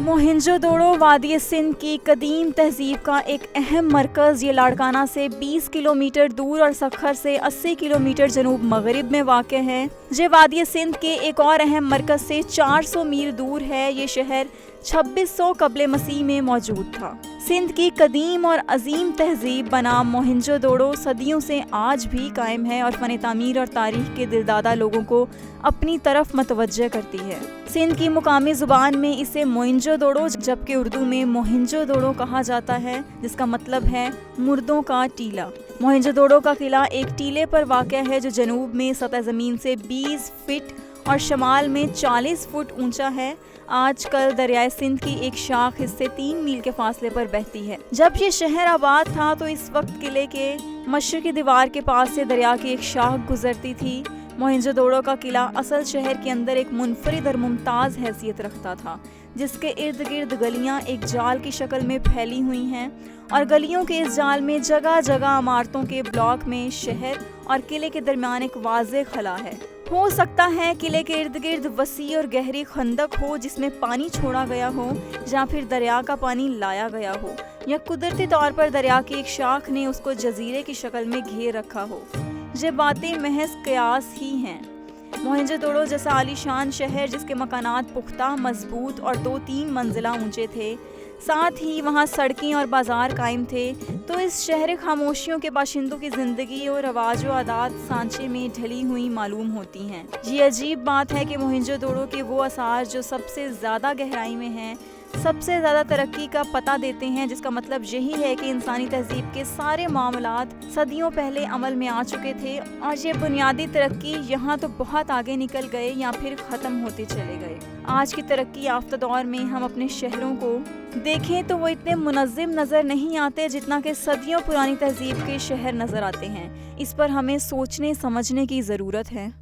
मोहिंजोदड़ो वादी सिंध की कदीम तहजीब का एक अहम मरकज़ ये लाड़काना से 20 किलोमीटर दूर और सखर से 80 किलोमीटर जनूब मगरिब में वाक़ है। जे वादी सिंध के एक और अहम मरकज़ से 400 मील दूर है। ये शहर 2600 कबले मसीह में मौजूद था। सिंध की कदीम और अजीम तहजीब बनाम मोहिंजोदड़ो सदियों से आज भी कायम है और फ़न तामीर और तारीख़ के दिलदादा लोगों को अपनी तरफ मतवज्जह करती है। सिंध की मुकामी ज़ुबान में इसे मोइंजोदड़ो जबकि उर्दू में मोहिंजोदड़ो कहा जाता है, जिसका मतलब है मुर्दों का टीला। मोहिंजोदड़ो का किला एक टीले पर वाक़ है जो जनूब में सतह ज़मीन से 20 फीट और शमाल में 40 फुट ऊंचा है। आजकल दरियाए सिंध की एक शाख इससे 3 मील के फासले पर बहती है। जब ये शहर आबाद था तो इस वक्त किले के मशरक़ी दीवार के पास से दरिया की एक शाख गुजरती थी। मोहिंजोदड़ो का किला असल शहर के अंदर एक मुनफरिद और मुमताज़ हैसियत रखता था, जिसके इर्द गिर्द गलियां एक जाल की शक्ल में फैली हुई हैं और गलियों के इस जाल में जगह जगह इमारतों के ब्लॉक में शहर और किले के दरमियान एक वाज़ेह खला है। हो सकता है किले के इर्द गिर्द वसी और गहरी खंदक हो जिसमें पानी छोड़ा गया हो या फिर दरिया का पानी लाया गया हो, या कुदरती तौर पर दरिया की एक शाख ने उसको जजीरे की शक्ल में घेर रखा हो। ये बातें महज कयास ही हैं। मोहिंजोदड़ो जैसा आलीशान शहर जिसके मकानात पुख्ता, मजबूत और 2-3 मंजिला ऊंचे थे, साथ ही वहाँ सड़कें और बाजार कायम थे, तो इस शहर खामोशियों के बाशिंदों की ज़िंदगी और रवाज व आदात सांचे में ढली हुई मालूम होती हैं। ये अजीब बात है कि मोहिंजोदड़ो के वो आसार जो सबसे ज़्यादा गहराई में हैं, सबसे ज़्यादा तरक्की का पता देते हैं, जिसका मतलब यही है कि इंसानी तहजीब के सारे मामलात सदियों पहले अमल में आ चुके थे और ये बुनियादी तरक्की यहाँ तो बहुत आगे निकल गए या फिर ख़त्म होते चले गए। आज की तरक्की याफ्ता दौर में हम अपने शहरों को देखें तो वो इतने मुनज़्ज़म नज़र नहीं आते जितना कि सदियों पुरानी तहजीब के शहर नज़र आते हैं। इस पर हमें सोचने समझने की ज़रूरत है।